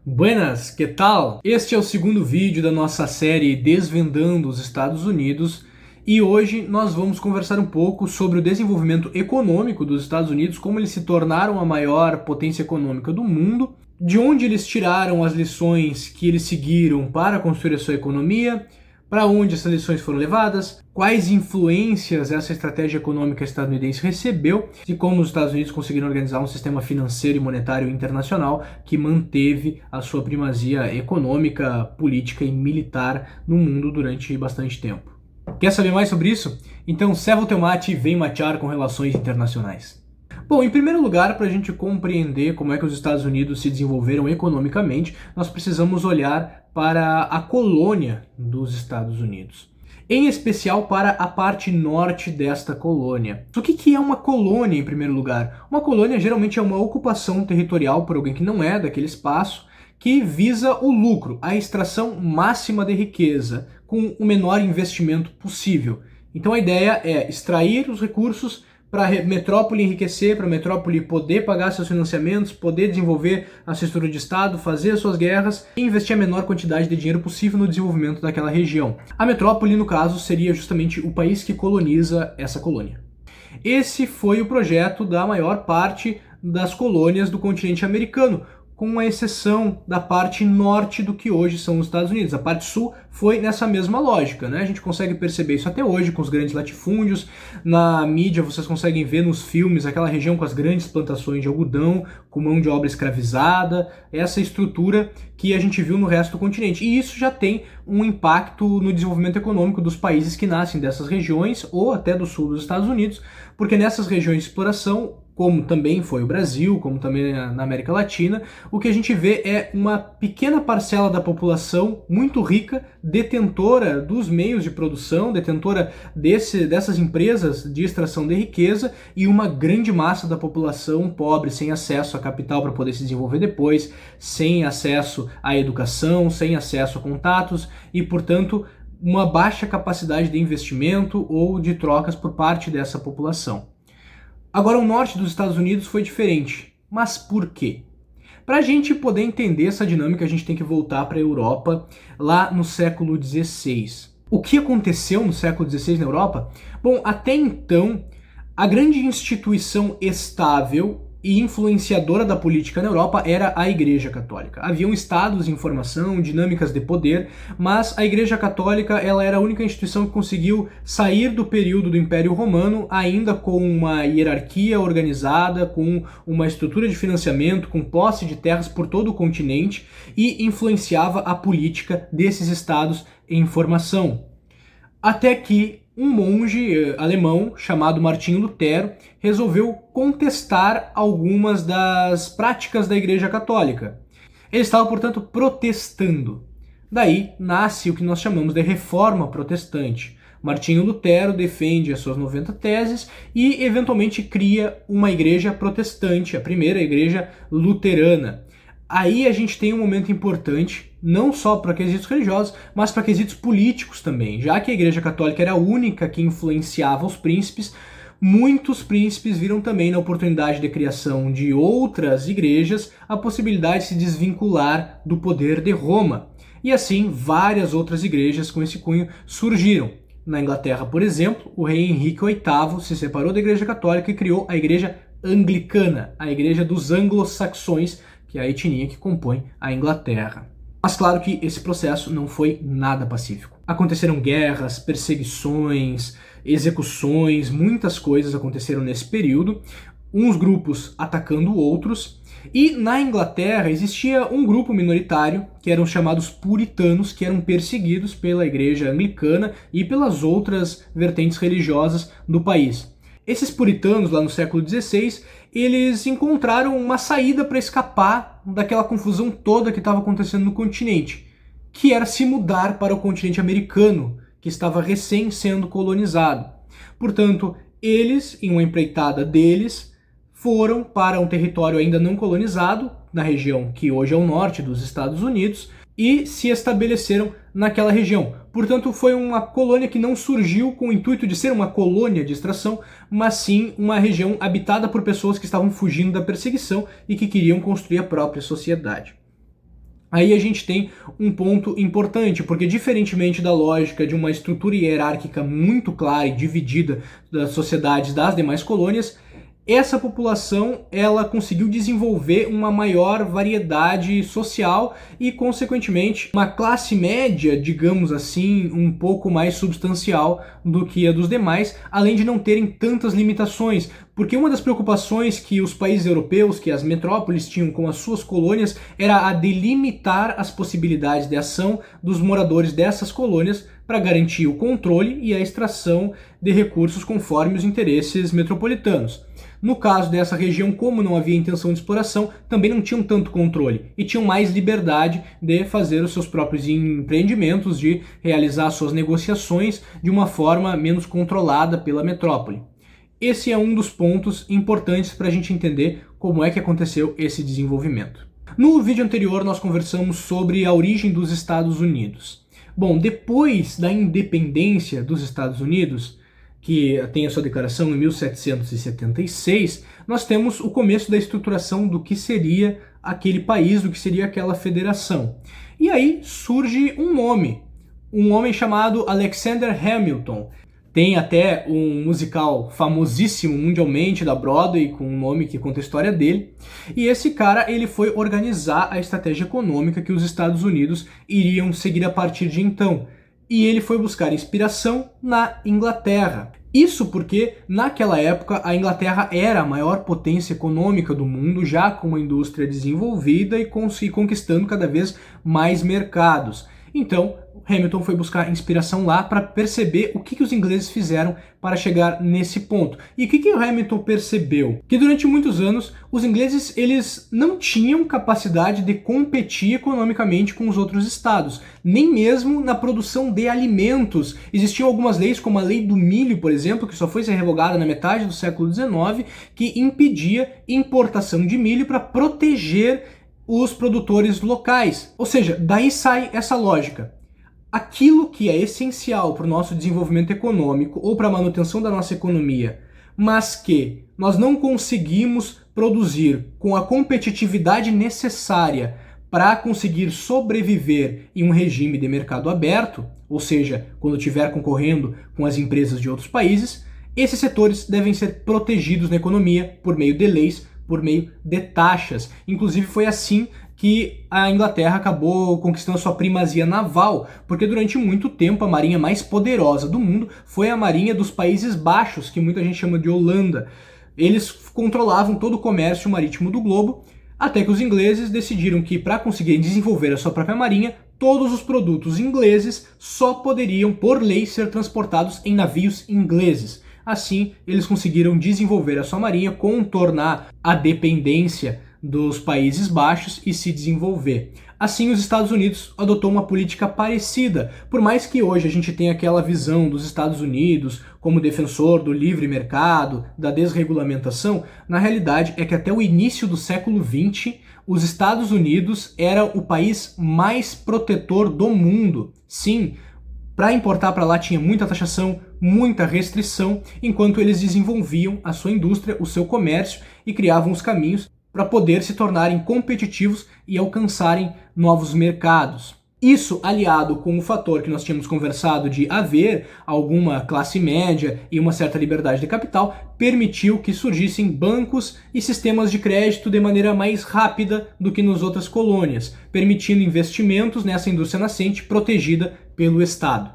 Buenas, que tal? Este é o segundo vídeo da nossa série Desvendando os Estados Unidos e hoje nós vamos conversar um pouco sobre o desenvolvimento econômico dos Estados Unidos, como eles se tornaram a maior potência econômica do mundo, de onde eles tiraram as lições que eles seguiram para construir a sua economia, para onde essas lições foram levadas, quais influências essa estratégia econômica estadunidense recebeu e como os Estados Unidos conseguiram organizar um sistema financeiro e monetário internacional que manteve a sua primazia econômica, política e militar no mundo durante bastante tempo. Quer saber mais sobre isso? Então serva o teu mate e vem matear com relações internacionais. Bom, em primeiro lugar, para a gente compreender como é que os Estados Unidos se desenvolveram economicamente, nós precisamos olhar para a colônia dos Estados Unidos. Em especial para a parte norte desta colônia. O que é uma colônia, em primeiro lugar? Uma colônia geralmente é uma ocupação territorial por alguém que não é daquele espaço, que visa o lucro, a extração máxima de riqueza, com o menor investimento possível. Então a ideia é extrair os recursos para a metrópole enriquecer, para a metrópole poder pagar seus financiamentos, poder desenvolver a sua estrutura de Estado, fazer as suas guerras e investir a menor quantidade de dinheiro possível no desenvolvimento daquela região. A metrópole, no caso, seria justamente o país que coloniza essa colônia. Esse foi o projeto da maior parte das colônias do continente americano, com a exceção da parte norte do que hoje são os Estados Unidos. A parte sul foi nessa mesma lógica, né? A gente consegue perceber isso até hoje com os grandes latifúndios. Na mídia vocês conseguem ver nos filmes aquela região com as grandes plantações de algodão, com mão de obra escravizada, essa estrutura que a gente viu no resto do continente. E isso já tem um impacto no desenvolvimento econômico dos países que nascem dessas regiões ou até do sul dos Estados Unidos, porque nessas regiões de exploração, como também foi o Brasil, como também na América Latina, o que a gente vê é uma pequena parcela da população muito rica, detentora dos meios de produção, detentora dessas empresas de extração de riqueza, e uma grande massa da população pobre, sem acesso a capital para poder se desenvolver depois, sem acesso à educação, sem acesso a contatos e, portanto, uma baixa capacidade de investimento ou de trocas por parte dessa população. Agora, o norte dos Estados Unidos foi diferente. Mas por quê? Para a gente poder entender essa dinâmica, a gente tem que voltar para a Europa, lá no século XVI. O que aconteceu no século XVI na Europa? Bom, até então, a grande instituição estável e influenciadora da política na Europa era a Igreja Católica. Haviam estados em formação, dinâmicas de poder, mas a Igreja Católica ela era a única instituição que conseguiu sair do período do Império Romano ainda com uma hierarquia organizada, com uma estrutura de financiamento, com posse de terras por todo o continente e influenciava a política desses estados em formação. Até que um monge alemão chamado Martinho Lutero resolveu contestar algumas das práticas da Igreja Católica. Ele estava, portanto, protestando. Daí nasce o que nós chamamos de Reforma Protestante. Martinho Lutero defende as suas 90 teses e, eventualmente, cria uma igreja protestante, a primeira igreja luterana. Aí a gente tem um momento importante, não só para quesitos religiosos, mas para quesitos políticos também. Já que a Igreja Católica era a única que influenciava os príncipes, muitos príncipes viram também na oportunidade de criação de outras igrejas a possibilidade de se desvincular do poder de Roma. E assim, várias outras igrejas com esse cunho surgiram. Na Inglaterra, por exemplo, o rei Henrique VIII se separou da Igreja Católica e criou a Igreja Anglicana, a Igreja dos Anglo-Saxões, que é a etnia que compõe a Inglaterra. Mas claro que esse processo não foi nada pacífico. Aconteceram guerras, perseguições, execuções, muitas coisas aconteceram nesse período, uns grupos atacando outros, e na Inglaterra existia um grupo minoritário, que eram os chamados puritanos, que eram perseguidos pela Igreja Anglicana e pelas outras vertentes religiosas do país. Esses puritanos, lá no século XVI, eles encontraram uma saída para escapar daquela confusão toda que estava acontecendo no continente, que era se mudar para o continente americano, que estava recém sendo colonizado. Portanto, eles, em uma empreitada deles, foram para um território ainda não colonizado, na região que hoje é o norte dos Estados Unidos, e se estabeleceram naquela região. Portanto, foi uma colônia que não surgiu com o intuito de ser uma colônia de extração, mas sim uma região habitada por pessoas que estavam fugindo da perseguição e que queriam construir a própria sociedade. Aí a gente tem um ponto importante, porque diferentemente da lógica de uma estrutura hierárquica muito clara e dividida das sociedades das demais colônias, essa população ela conseguiu desenvolver uma maior variedade social e, consequentemente, uma classe média, digamos assim, um pouco mais substancial do que a dos demais, além de não terem tantas limitações. Porque uma das preocupações que os países europeus, que as metrópoles tinham com as suas colônias, era a delimitar as possibilidades de ação dos moradores dessas colônias para garantir o controle e a extração de recursos conforme os interesses metropolitanos. No caso dessa região, como não havia intenção de exploração, também não tinham tanto controle e tinham mais liberdade de fazer os seus próprios empreendimentos, de realizar suas negociações de uma forma menos controlada pela metrópole. Esse é um dos pontos importantes para a gente entender como é que aconteceu esse desenvolvimento. No vídeo anterior nós conversamos sobre a origem dos Estados Unidos. Bom, depois da independência dos Estados Unidos, que tem a sua declaração em 1776, nós temos o começo da estruturação do que seria aquele país, do que seria aquela federação. E aí surge um homem chamado Alexander Hamilton. Tem até um musical famosíssimo mundialmente da Broadway com um nome que conta a história dele. E esse cara ele foi organizar a estratégia econômica que os Estados Unidos iriam seguir a partir de então. E ele foi buscar inspiração na Inglaterra. Isso porque, naquela época, a Inglaterra era a maior potência econômica do mundo, já com uma indústria desenvolvida e conquistando cada vez mais mercados. Então, Hamilton foi buscar inspiração lá para perceber o que os ingleses fizeram para chegar nesse ponto. E o que o Hamilton percebeu? Que durante muitos anos os ingleses eles não tinham capacidade de competir economicamente com os outros estados, nem mesmo na produção de alimentos. Existiam algumas leis, como a lei do milho, por exemplo, que só foi ser revogada na metade do século XIX, que impedia importação de milho para proteger os produtores locais. Ou seja, daí sai essa lógica. Aquilo que é essencial para o nosso desenvolvimento econômico ou para a manutenção da nossa economia, mas que nós não conseguimos produzir com a competitividade necessária para conseguir sobreviver em um regime de mercado aberto, ou seja, quando estiver concorrendo com as empresas de outros países, esses setores devem ser protegidos na economia por meio de leis, por meio de taxas. Inclusive foi assim que a Inglaterra acabou conquistando sua primazia naval, porque durante muito tempo a marinha mais poderosa do mundo foi a marinha dos Países Baixos, que muita gente chama de Holanda. Eles controlavam todo o comércio marítimo do globo, até que os ingleses decidiram que para conseguir desenvolver a sua própria marinha, todos os produtos ingleses só poderiam, por lei, ser transportados em navios ingleses. Assim, eles conseguiram desenvolver a sua marinha, contornar a dependência dos Países Baixos e se desenvolver. Assim, os Estados Unidos adotou uma política parecida, por mais que hoje a gente tenha aquela visão dos Estados Unidos como defensor do livre mercado, da desregulamentação, na realidade é que até o início do século XX, os Estados Unidos era o país mais protetor do mundo. Sim, para importar para lá tinha muita taxação, muita restrição, enquanto eles desenvolviam a sua indústria, o seu comércio e criavam os caminhos para poder se tornarem competitivos e alcançarem novos mercados. Isso, aliado com o fator que nós tínhamos conversado de haver alguma classe média e uma certa liberdade de capital, permitiu que surgissem bancos e sistemas de crédito de maneira mais rápida do que nas outras colônias, permitindo investimentos nessa indústria nascente protegida pelo Estado.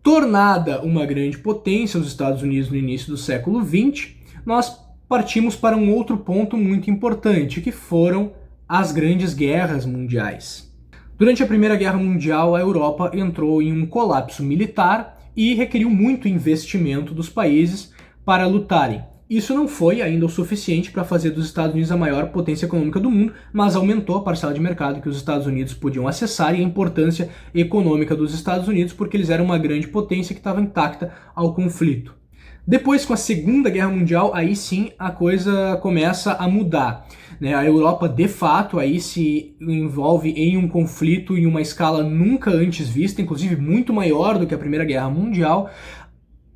Tornada uma grande potência, os Estados Unidos no início do século XX, nós partimos para um outro ponto muito importante, que foram as grandes guerras mundiais. Durante a Primeira Guerra Mundial, a Europa entrou em um colapso militar e requeriu muito investimento dos países para lutarem. Isso não foi ainda o suficiente para fazer dos Estados Unidos a maior potência econômica do mundo, mas aumentou a parcela de mercado que os Estados Unidos podiam acessar e a importância econômica dos Estados Unidos, porque eles eram uma grande potência que estava intacta ao conflito. Depois, com a Segunda Guerra Mundial, aí sim a coisa começa a mudar. A Europa, de fato, aí se envolve em um conflito em uma escala nunca antes vista, inclusive muito maior do que a Primeira Guerra Mundial.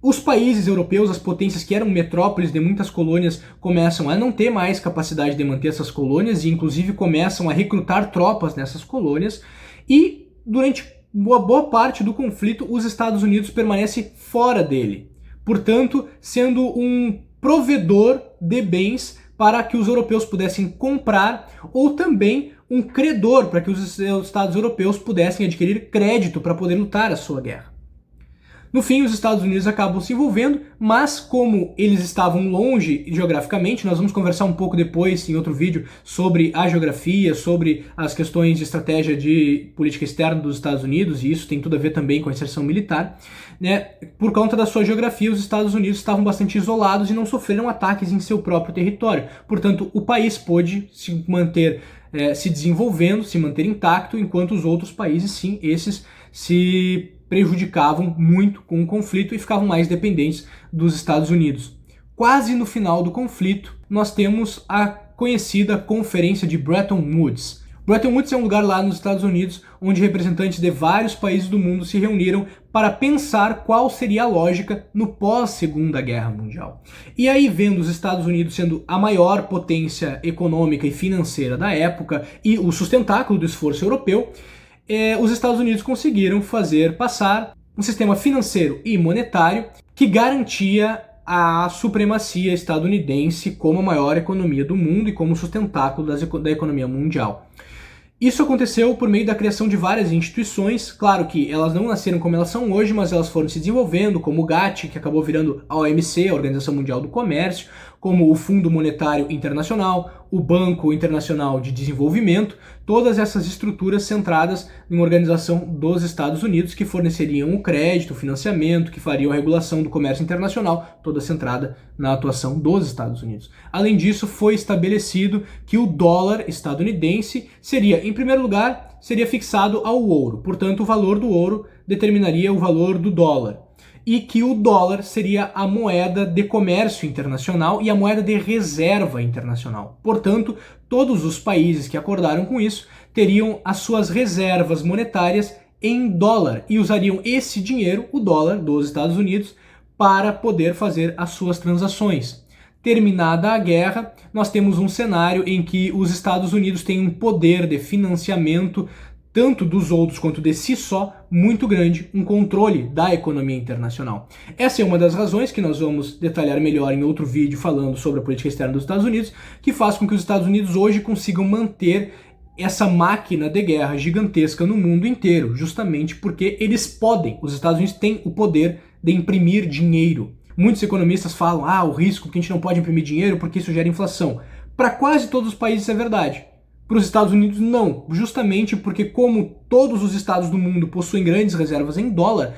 Os países europeus, as potências que eram metrópoles de muitas colônias, começam a não ter mais capacidade de manter essas colônias e inclusive começam a recrutar tropas nessas colônias, e durante uma boa parte do conflito os Estados Unidos permanecem fora dele, portanto sendo um provedor de bens para que os europeus pudessem comprar, ou também um credor para que os Estados europeus pudessem adquirir crédito para poder lutar a sua guerra. No fim, os Estados Unidos acabam se envolvendo, mas como eles estavam longe geograficamente, nós vamos conversar um pouco depois, em outro vídeo, sobre a geografia, sobre as questões de estratégia de política externa dos Estados Unidos, e isso tem tudo a ver também com a inserção militar, né? Por conta da sua geografia, os Estados Unidos estavam bastante isolados e não sofreram ataques em seu próprio território. Portanto, o país pôde se manter se desenvolvendo, se manter intacto, enquanto os outros países, sim, esses se prejudicavam muito com o conflito e ficavam mais dependentes dos Estados Unidos. Quase no final do conflito, nós temos a conhecida Conferência de Bretton Woods. Bretton Woods é um lugar lá nos Estados Unidos onde representantes de vários países do mundo se reuniram para pensar qual seria a lógica no pós-Segunda Guerra Mundial. E aí, vendo os Estados Unidos sendo a maior potência econômica e financeira da época e o sustentáculo do esforço europeu, os Estados Unidos conseguiram fazer passar um sistema financeiro e monetário que garantia a supremacia estadunidense como a maior economia do mundo e como sustentáculo da economia mundial. Isso aconteceu por meio da criação de várias instituições, claro que elas não nasceram como elas são hoje, mas elas foram se desenvolvendo, como o GATT, que acabou virando a OMC, a Organização Mundial do Comércio, como o Fundo Monetário Internacional, o Banco Internacional de Desenvolvimento, todas essas estruturas centradas em uma organização dos Estados Unidos que forneceriam o crédito, o financiamento, que fariam a regulação do comércio internacional, toda centrada na atuação dos Estados Unidos. Além disso, foi estabelecido que o dólar estadunidense seria, em primeiro lugar, seria fixado ao ouro, portanto o valor do ouro determinaria o valor do dólar. E que o dólar seria a moeda de comércio internacional e a moeda de reserva internacional. Portanto, todos os países que acordaram com isso teriam as suas reservas monetárias em dólar e usariam esse dinheiro, o dólar dos Estados Unidos, para poder fazer as suas transações. Terminada a guerra, nós temos um cenário em que os Estados Unidos têm um poder de financiamento tanto dos outros quanto de si só, muito grande, um controle da economia internacional. Essa é uma das razões que nós vamos detalhar melhor em outro vídeo falando sobre a política externa dos Estados Unidos, que faz com que os Estados Unidos hoje consigam manter essa máquina de guerra gigantesca no mundo inteiro, justamente porque eles podem, os Estados Unidos têm o poder de imprimir dinheiro. Muitos economistas falam, o risco que a gente não pode imprimir dinheiro porque isso gera inflação. Para quase todos os países é verdade. Para os Estados Unidos, não. Justamente porque, como todos os estados do mundo possuem grandes reservas em dólar,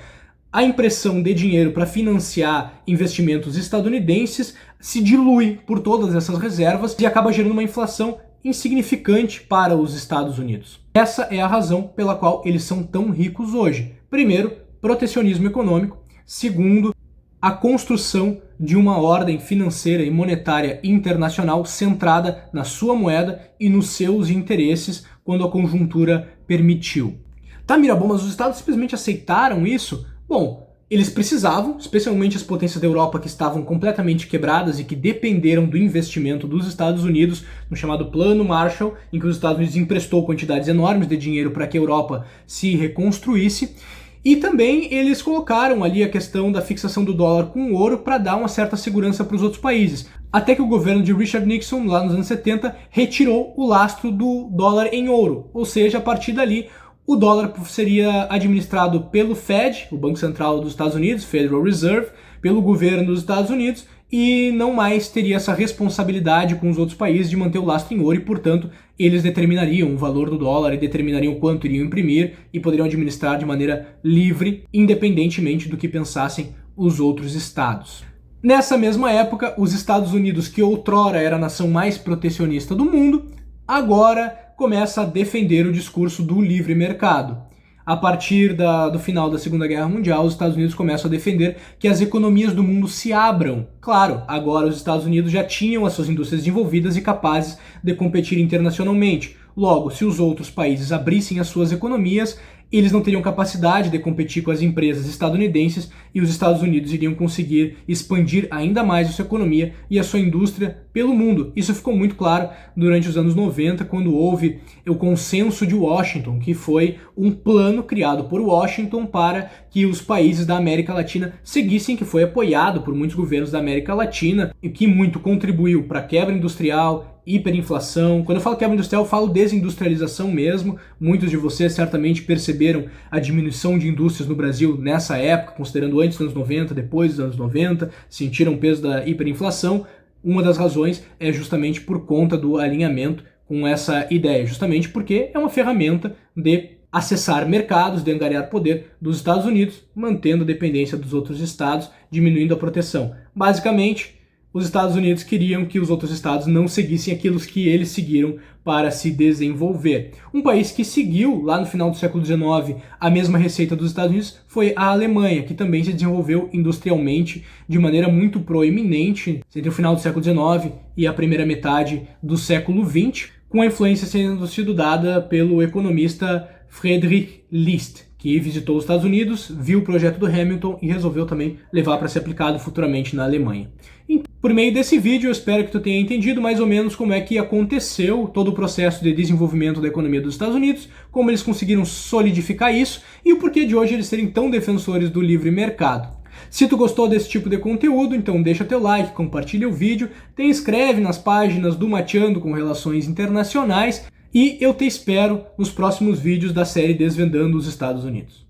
a impressão de dinheiro para financiar investimentos estadunidenses se dilui por todas essas reservas e acaba gerando uma inflação insignificante para os Estados Unidos. Essa é a razão pela qual eles são tão ricos hoje. Primeiro, protecionismo econômico. Segundo, a construção de uma ordem financeira e monetária internacional centrada na sua moeda e nos seus interesses quando a conjuntura permitiu. Tá, Mirabô, mas os estados simplesmente aceitaram isso? Bom, eles precisavam, especialmente as potências da Europa que estavam completamente quebradas e que dependeram do investimento dos Estados Unidos no chamado Plano Marshall, em que os Estados Unidos emprestou quantidades enormes de dinheiro para que a Europa se reconstruísse. E também eles colocaram ali a questão da fixação do dólar com o ouro para dar uma certa segurança para os outros países. Até que o governo de Richard Nixon, lá nos anos 70, retirou o lastro do dólar em ouro. Ou seja, a partir dali, o dólar seria administrado pelo Fed, o Banco Central dos Estados Unidos, Federal Reserve, pelo governo dos Estados Unidos, e não mais teria essa responsabilidade com os outros países de manter o lastro em ouro e, portanto, eles determinariam o valor do dólar e determinariam quanto iriam imprimir e poderiam administrar de maneira livre, independentemente do que pensassem os outros estados. Nessa mesma época, os Estados Unidos, que outrora era a nação mais protecionista do mundo, agora começa a defender o discurso do livre mercado. A partir do final da Segunda Guerra Mundial, os Estados Unidos começam a defender que as economias do mundo se abram. Claro, agora os Estados Unidos já tinham as suas indústrias desenvolvidas e capazes de competir internacionalmente. Logo, se os outros países abrissem as suas economias, eles não teriam capacidade de competir com as empresas estadunidenses e os Estados Unidos iriam conseguir expandir ainda mais a sua economia e a sua indústria pelo mundo. Isso ficou muito claro durante os anos 90, quando houve o Consenso de Washington, que foi um plano criado por Washington para que os países da América Latina seguissem, que foi apoiado por muitos governos da América Latina e que muito contribuiu para a quebra industrial, hiperinflação. Quando eu falo quebra industrial, eu falo desindustrialização mesmo. Muitos de vocês certamente perceberam a diminuição de indústrias no Brasil nessa época, considerando antes dos anos 90, depois dos anos 90, sentiram o peso da hiperinflação. Uma das razões é justamente por conta do alinhamento com essa ideia, justamente porque é uma ferramenta de acessar mercados, de angariar poder dos Estados Unidos, mantendo a dependência dos outros estados, diminuindo a proteção. Basicamente, os Estados Unidos queriam que os outros estados não seguissem aquilo que eles seguiram para se desenvolver. Um país que seguiu, lá no final do século XIX, a mesma receita dos Estados Unidos foi a Alemanha, que também se desenvolveu industrialmente de maneira muito proeminente entre o final do século XIX e a primeira metade do século XX, com a influência sendo sido dada pelo economista Friedrich List, que visitou os Estados Unidos, viu o projeto do Hamilton e resolveu também levar para ser aplicado futuramente na Alemanha. E por meio desse vídeo, eu espero que tu tenha entendido mais ou menos como é que aconteceu todo o processo de desenvolvimento da economia dos Estados Unidos, como eles conseguiram solidificar isso e o porquê de hoje eles serem tão defensores do livre mercado. Se tu gostou desse tipo de conteúdo, então deixa teu like, compartilha o vídeo, te inscreve nas páginas do Mateando com Relações Internacionais e eu te espero nos próximos vídeos da série Desvendando os Estados Unidos.